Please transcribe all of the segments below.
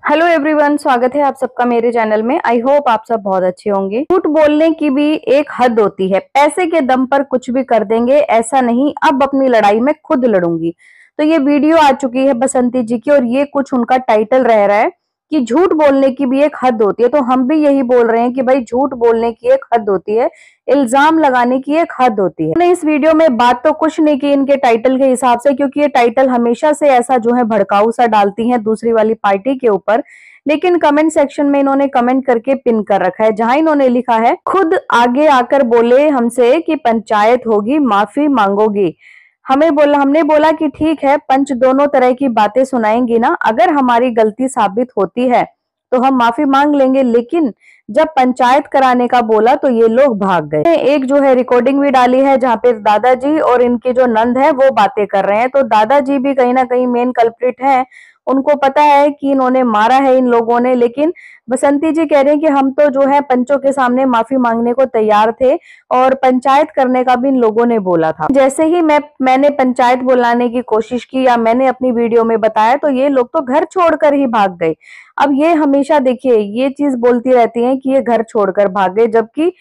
Hello everyone, स्वागत है आप सबका मेरे चैनल में। आई होप आप सब बहुत अच्छे होंगे। झूठ बोलने की भी एक हद होती है। पैसे के दम पर कुछ भी कर देंगे, ऐसा नहीं अब अपनी लड़ाई में खुद लड़ूंगी। तो ये वीडियो आ चुकी है बसंती जी की और ये कुछ उनका टाइटल रह रहा है कि झूठ बोलने की भी एक हद होती है। तो हम भी यही बोल रहे हैं कि भाई झूठ बोलने की एक हद होती है, इल्जाम लगाने की एक हद होती है। मैंने इस वीडियो में बात तो कुछ नहीं की इनके टाइटल के हिसाब से, क्योंकि ये टाइटल हमेशा से ऐसा जो है भड़काऊ सा डालती हैं दूसरी वाली पार्टी के ऊपर। लेकिन कमेंट सेक्शन में इन्होंने कमेंट करके पिन कर रखा है, जहां इन्होंने लिखा है, खुद आगे आकर बोले हमसे कि पंचायत होगी, माफी मांगोगी। हमने बोला कि ठीक है, पंच दोनों तरह की बातें सुनाएंगी ना, अगर हमारी गलती साबित होती है तो हम माफी मांग लेंगे। लेकिन जब पंचायत कराने का बोला तो ये लोग भाग गए। एक जो है रिकॉर्डिंग भी डाली है जहाँ पे दादाजी और इनके जो नंद है वो बातें कर रहे हैं। तो दादाजी भी कहीं ना कहीं मेन कल्प्रिट हैं, उनको पता है कि इन्होंने मारा है इन लोगों ने। लेकिन बसंती जी कह रहे हैं कि हम तो जो है पंचों के सामने माफी मांगने को तैयार थे और पंचायत करने का भी इन लोगों ने बोला था। जैसे ही मैंने पंचायत बुलाने की कोशिश की या मैंने अपनी वीडियो में बताया तो ये लोग तो घर छोड़कर ही भाग गए। अब ये हमेशा देखिए ये चीज बोलती रहती हैं कि ये घर छोड़कर भाग गए, जबकि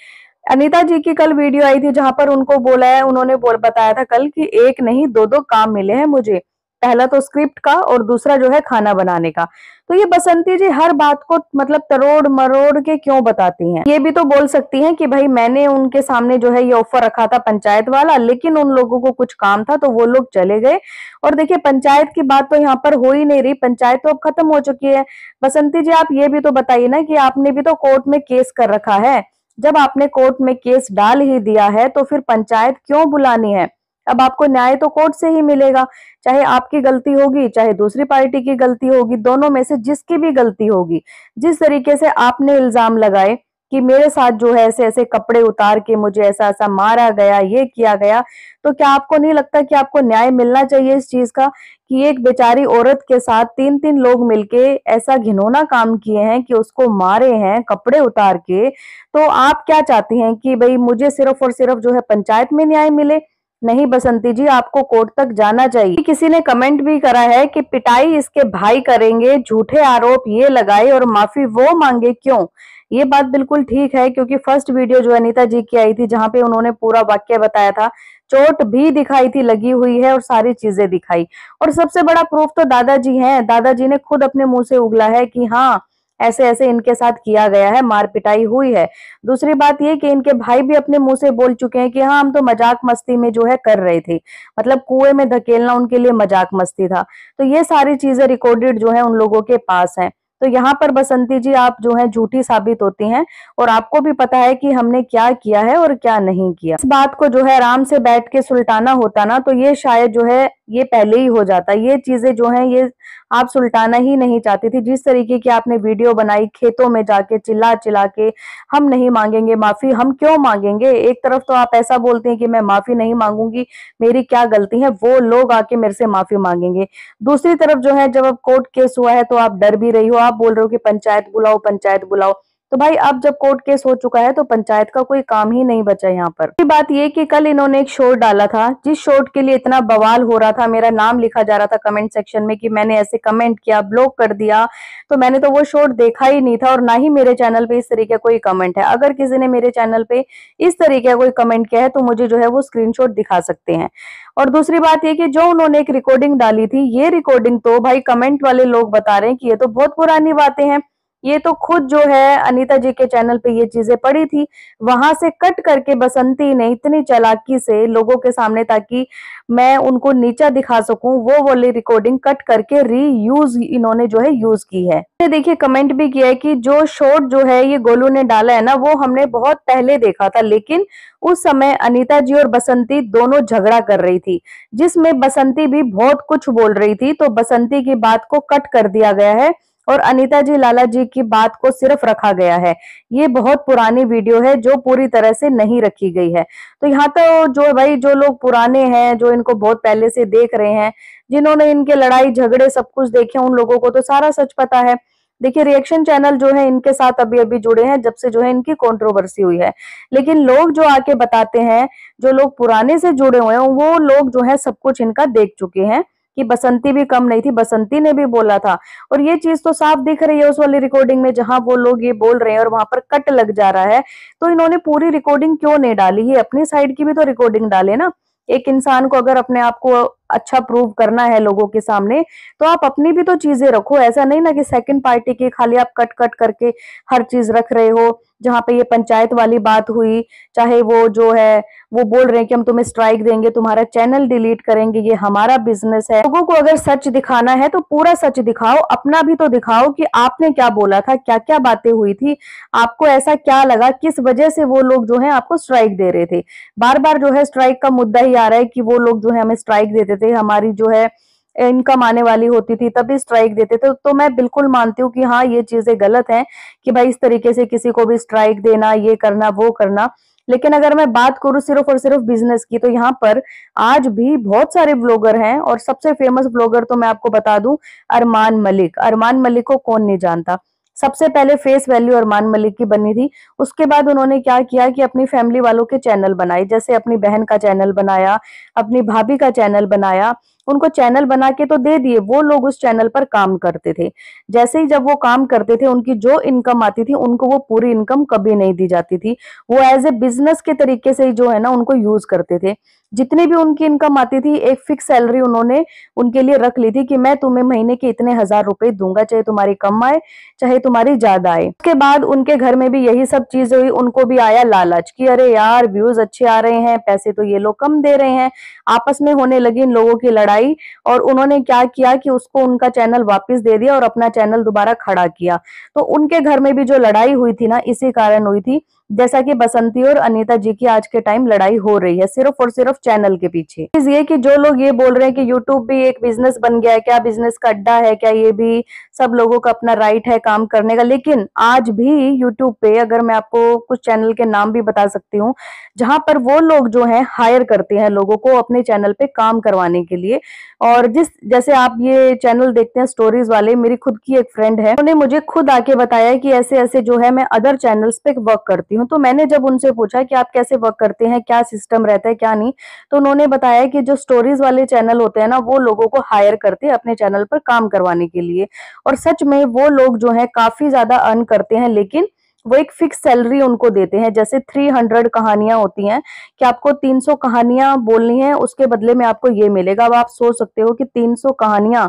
अनीता जी की कल वीडियो आई थी जहां पर उनको बोला है, उन्होंने बताया था कल कि एक नहीं दो दो काम मिले हैं मुझे, पहला तो स्क्रिप्ट का और दूसरा जो है खाना बनाने का। तो ये बसंती जी हर बात को मतलब तरोड़ मरोड़ के क्यों बताती हैं। ये भी तो बोल सकती हैं कि भाई मैंने उनके सामने जो है ये ऑफर रखा था पंचायत वाला, लेकिन उन लोगों को कुछ काम था तो वो लोग चले गए। और देखिए पंचायत की बात तो यहाँ पर हो ही नहीं रही, पंचायत तो अब खत्म हो चुकी है। बसंती जी आप ये भी तो बताइए ना कि आपने भी तो कोर्ट में केस कर रखा है। जब आपने कोर्ट में केस डाल ही दिया है तो फिर पंचायत क्यों बुलानी है। अब आपको न्याय तो कोर्ट से ही मिलेगा, चाहे आपकी गलती होगी चाहे दूसरी पार्टी की गलती होगी, दोनों में से जिसकी भी गलती होगी। जिस तरीके से आपने इल्जाम लगाए कि मेरे साथ जो है ऐसे ऐसे कपड़े उतार के मुझे ऐसा ऐसा मारा गया, ये किया गया, तो क्या आपको नहीं लगता कि आपको न्याय मिलना चाहिए इस चीज का कि एक बेचारी औरत के साथ तीन तीन लोग मिलके ऐसा घिनौना काम किए हैं कि उसको मारे हैं कपड़े उतार के। तो आप क्या चाहती हैं कि भाई मुझे सिर्फ और सिर्फ जो है पंचायत में न्याय मिले? नहीं बसंती जी, आपको कोर्ट तक जाना चाहिए। किसी ने कमेंट भी करा है कि पिटाई इसके भाई करेंगे, झूठे आरोप ये लगाए और माफी वो मांगे क्यों। ये बात बिल्कुल ठीक है, क्योंकि फर्स्ट वीडियो जो अनीता जी की आई थी जहां पे उन्होंने पूरा वाक्य बताया था, चोट भी दिखाई थी लगी हुई है और सारी चीजें दिखाई। और सबसे बड़ा प्रूफ तो दादाजी हैं, दादाजी ने खुद अपने मुंह से उगला है कि हाँ ऐसे ऐसे इनके साथ किया गया है, मार पिटाई हुई है। दूसरी बात ये कि इनके भाई भी अपने मुंह से बोल चुके हैं कि हाँ हम तो मजाक मस्ती में जो है कर रहे थे, मतलब कुएं में धकेलना उनके लिए मजाक मस्ती था। तो ये सारी चीजें रिकॉर्डेड जो है उन लोगों के पास है। तो यहाँ पर बसंती जी आप जो है झूठी साबित होती हैं और आपको भी पता है कि हमने क्या किया है और क्या नहीं किया। इस बात को जो है आराम से बैठ के सुलटाना होता ना तो ये शायद जो है ये पहले ही हो जाता। ये चीजें जो है ये आप सुलटाना ही नहीं चाहती थी। जिस तरीके की आपने वीडियो बनाई खेतों में जाके चिल्ला चिल्ला के, हम नहीं मांगेंगे माफी, हम क्यों मांगेंगे। एक तरफ तो आप ऐसा बोलते हैं कि मैं माफी नहीं मांगूंगी, मेरी क्या गलती है, वो लोग आके मेरे से माफी मांगेंगे। दूसरी तरफ जो है जब अब कोर्ट केस हुआ है तो आप डर भी रही हो, आप बोल रहे हो कि पंचायत बुलाओ पंचायत बुलाओ। तो भाई अब जब कोर्ट केस हो चुका है तो पंचायत का कोई काम ही नहीं बचा यहाँ पर। बात ये कि कल इन्होंने एक शॉर्ट डाला था, जिस शॉर्ट के लिए इतना बवाल हो रहा था, मेरा नाम लिखा जा रहा था कमेंट सेक्शन में कि मैंने ऐसे कमेंट किया, ब्लॉक कर दिया। तो मैंने तो वो शॉर्ट देखा ही नहीं था और ना ही मेरे चैनल पे इस तरीके का कोई कमेंट है। अगर किसी ने मेरे चैनल पे इस तरीके का कोई कमेंट किया है तो मुझे जो है वो स्क्रीनशॉट दिखा सकते हैं। और दूसरी बात ये कि जो उन्होंने एक रिकॉर्डिंग डाली थी, ये रिकॉर्डिंग तो भाई कमेंट वाले लोग बता रहे हैं कि ये तो बहुत पुरानी बातें हैं। ये तो खुद जो है अनीता जी के चैनल पे ये चीजें पड़ी थी, वहां से कट करके बसंती ने इतनी चालाकी से लोगों के सामने, ताकि मैं उनको नीचा दिखा सकूं, वो वाली रिकॉर्डिंग कट करके रीयूज इन्होंने जो है यूज की है। देखिए कमेंट भी किया है कि जो शॉर्ट जो है ये गोलू ने डाला है ना, वो हमने बहुत पहले देखा था, लेकिन उस समय अनीता जी और बसंती दोनों झगड़ा कर रही थी, जिसमें बसंती भी बहुत कुछ बोल रही थी। तो बसंती की बात को कट कर दिया गया है और अनीता जी लाला जी की बात को सिर्फ रखा गया है। ये बहुत पुरानी वीडियो है जो पूरी तरह से नहीं रखी गई है। तो यहाँ तो जो भाई जो लोग पुराने हैं, जो इनको बहुत पहले से देख रहे हैं, जिन्होंने इनके लड़ाई झगड़े सब कुछ देखे, उन लोगों को तो सारा सच पता है। देखिए रिएक्शन चैनल जो है इनके साथ अभी अभी जुड़े हैं जब से जो है इनकी कंट्रोवर्सी हुई है, लेकिन लोग जो आके बताते हैं, जो लोग पुराने से जुड़े हुए हैं, वो लोग जो है सब कुछ इनका देख चुके हैं। कि बसंती भी कम नहीं थी, बसंती ने भी बोला था। और ये चीज तो साफ दिख रही है उस वाली रिकॉर्डिंग में जहां वो लोग ये बोल रहे हैं और वहां पर कट लग जा रहा है। तो इन्होंने पूरी रिकॉर्डिंग क्यों नहीं डाली? ये अपनी साइड की भी तो रिकॉर्डिंग डाले ना। एक इंसान को अगर अपने आप को अच्छा प्रूव करना है लोगों के सामने, तो आप अपनी भी तो चीजें रखो। ऐसा नहीं ना कि सेकंड पार्टी की खाली आप कट कट करके हर चीज रख रहे हो। जहां पे ये पंचायत वाली बात हुई, चाहे वो जो है वो बोल रहे हैं कि हम तुम्हें स्ट्राइक देंगे, तुम्हारा चैनल डिलीट करेंगे, ये हमारा बिजनेस है। लोगों को अगर सच दिखाना है तो पूरा सच दिखाओ, अपना भी तो दिखाओ कि आपने क्या बोला था, क्या क्या बातें हुई थी, आपको ऐसा क्या लगा, किस वजह से वो लोग जो है आपको स्ट्राइक दे रहे थे। बार बार जो है स्ट्राइक का मुद्दा ही आ रहा है कि वो लोग जो है हमें स्ट्राइक देते थे, हमारी जो है इनकम आने वाली होती थी तभी स्ट्राइक देते थे। तो मैं बिल्कुल मानती हूँ कि हाँ, ये चीजें गलत हैं कि भाई इस तरीके से किसी को भी स्ट्राइक देना, ये करना, वो करना। लेकिन अगर मैं बात करूं सिर्फ और सिर्फ बिजनेस की, तो यहाँ पर आज भी बहुत सारे ब्लॉगर हैं और सबसे फेमस ब्लॉगर तो मैं आपको बता दूं, अरमान मलिक। अरमान मलिक को कौन नहीं जानता? सबसे पहले फेस वैल्यू अरमान मलिक की बनी थी। उसके बाद उन्होंने क्या किया कि अपनी फैमिली वालों के चैनल बनाए, जैसे अपनी बहन का चैनल बनाया, अपनी भाभी का चैनल बनाया। उनको चैनल बना के तो दे दिए, वो लोग उस चैनल पर काम करते थे। जैसे ही जब वो काम करते थे, उनकी जो इनकम आती थी उनको वो पूरी इनकम कभी नहीं दी जाती थी। वो एज ए बिजनेस के तरीके से ही जो है ना उनको यूज करते थे। जितनी भी उनकी इनकम आती थी, एक फिक्स सैलरी उन्होंने उनके लिए रख ली थी कि मैं तुम्हें महीने के इतने हजार रुपए दूंगा, चाहे तुम्हारी कम आए चाहे तुम्हारी ज्यादा आए। उसके बाद उनके घर में भी यही सब चीजें हुई। उनको भी आया लालच कि अरे यार, व्यूज अच्छे आ रहे हैं, पैसे तो ये लोग कम दे रहे हैं। आपस में होने लगी इन लोगों की लड़ाई और उन्होंने क्या किया कि उसको उनका चैनल वापस दे दिया और अपना चैनल दोबारा खड़ा किया। तो उनके घर में भी जो लड़ाई हुई थी ना, इसी कारण हुई थी। जैसा कि बसंती और अनीता जी की आज के टाइम लड़ाई हो रही है सिर्फ और सिर्फ चैनल के पीछे। ये कि जो लोग ये बोल रहे हैं कि यूट्यूब भी एक बिजनेस बन गया है, क्या बिजनेस का अड्डा है, क्या ये भी सब लोगों का अपना राइट है काम करने का? लेकिन आज भी यूट्यूब पे, अगर मैं आपको कुछ चैनल के नाम भी बता सकती हूँ, जहां पर वो लोग जो है हायर करते हैं लोगों को अपने चैनल पे काम करवाने के लिए। और जैसे आप ये चैनल देखते हैं स्टोरीज वाले, मेरी खुद की एक फ्रेंड है, उन्होंने मुझे खुद आके बताया कि ऐसे ऐसे जो है मैं अदर चैनल्स पे वर्क करती हूँ। तो मैंने जब उनसे पूछा कि आप कैसे वर्क करते हैं, क्या सिस्टम रहता है, क्या नहीं, तो उन्होंने बताया कि जो स्टोरीज वाले चैनल होते हैं ना, वो लोगों को हायर करते हैं अपने चैनल पर काम करवाने के लिए। और सच में वो लोग जो है काफी ज्यादा अर्न करते हैं, लेकिन वो एक फिक्स सैलरी उनको देते हैं। जैसे 300 कहानियां होती हैं कि आपको 300 कहानियां बोलनी है, उसके बदले में आपको ये मिलेगा। अब आप सोच सकते हो कि 300 कहानियां,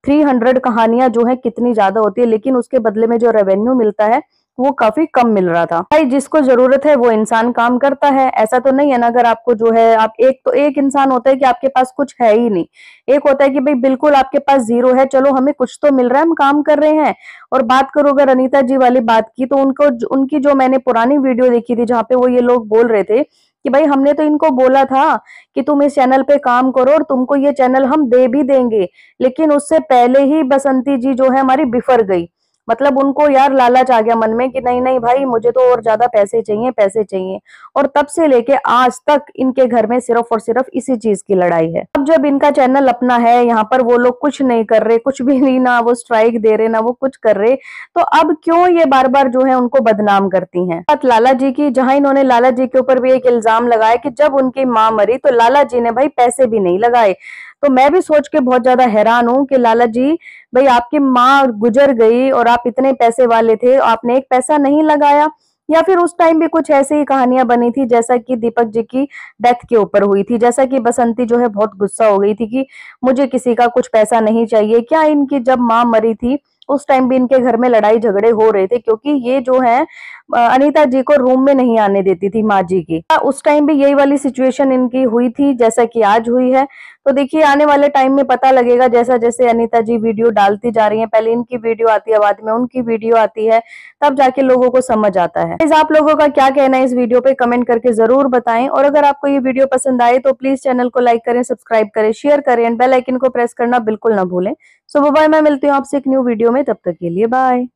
300 कहानियां जो है कितनी ज्यादा होती है, लेकिन उसके बदले में जो रेवेन्यू मिलता है वो काफी कम मिल रहा था। भाई जिसको जरूरत है वो इंसान काम करता है, ऐसा तो नहीं है ना। अगर आपको जो है, आप एक इंसान होता है कि आपके पास कुछ है ही नहीं, एक होता है कि भाई बिल्कुल आपके पास जीरो है, चलो हमें कुछ तो मिल रहा है, हम काम कर रहे हैं। और बात करो अगर अनीता जी वाली बात की, तो उनकी जो मैंने पुरानी वीडियो देखी थी जहां पे वो ये लोग बोल रहे थे कि भाई हमने तो इनको बोला था कि तुम इस चैनल पे काम करो और तुमको ये चैनल हम दे भी देंगे, लेकिन उससे पहले ही बसंती जी जो है हमारी बिफर गई। मतलब उनको यार लालच आ गया मन में कि नहीं नहीं भाई, मुझे तो और ज्यादा पैसे चाहिए, पैसे चाहिए। और तब से लेके आज तक इनके घर में सिर्फ और सिर्फ इसी चीज की लड़ाई है। अब जब इनका चैनल अपना है, यहाँ पर वो लोग कुछ नहीं कर रहे, कुछ भी नहीं, ना वो स्ट्राइक दे रहे, ना वो कुछ कर रहे, तो अब क्यों ये बार बार जो है उनको बदनाम करती हैं? बात लाला जी की, जहां इन्होंने लाला जी के ऊपर भी एक इल्जाम लगाया कि जब उनकी माँ मरी तो लाला जी ने भाई पैसे भी नहीं लगाए। तो मैं भी सोच के बहुत ज्यादा हैरान हूं कि लाला जी, भाई आपकी माँ गुजर गई और आप इतने पैसे वाले थे, आपने एक पैसा नहीं लगाया? या फिर उस टाइम भी कुछ ऐसी ही कहानियां बनी थी जैसा कि दीपक जी की डेथ के ऊपर हुई थी, जैसा कि बसंती जो है बहुत गुस्सा हो गई थी कि मुझे किसी का कुछ पैसा नहीं चाहिए। क्या इनकी जब माँ मरी थी उस टाइम भी इनके घर में लड़ाई झगड़े हो रहे थे, क्योंकि ये जो है अनीता जी को रूम में नहीं आने देती थी माँ जी की। उस टाइम भी यही वाली सिचुएशन इनकी हुई थी जैसा कि आज हुई है। तो देखिए आने वाले टाइम में पता लगेगा, जैसा जैसे अनीता जी वीडियो डालती जा रही हैं, पहले इनकी वीडियो आती है, बाद में उनकी वीडियो आती है, तब जाके लोगों को समझ आता है। आप लोगों का क्या कहना है इस वीडियो पे कमेंट करके जरूर बताएं। और अगर आपको ये वीडियो पसंद आए तो प्लीज चैनल को लाइक करें, सब्सक्राइब करें, शेयर करें एंड बेल आइकन को प्रेस करना बिल्कुल ना भूलें। सो बाय, मैं मिलती हूँ आपसे एक न्यू वीडियो में, तब तक के लिए बाय।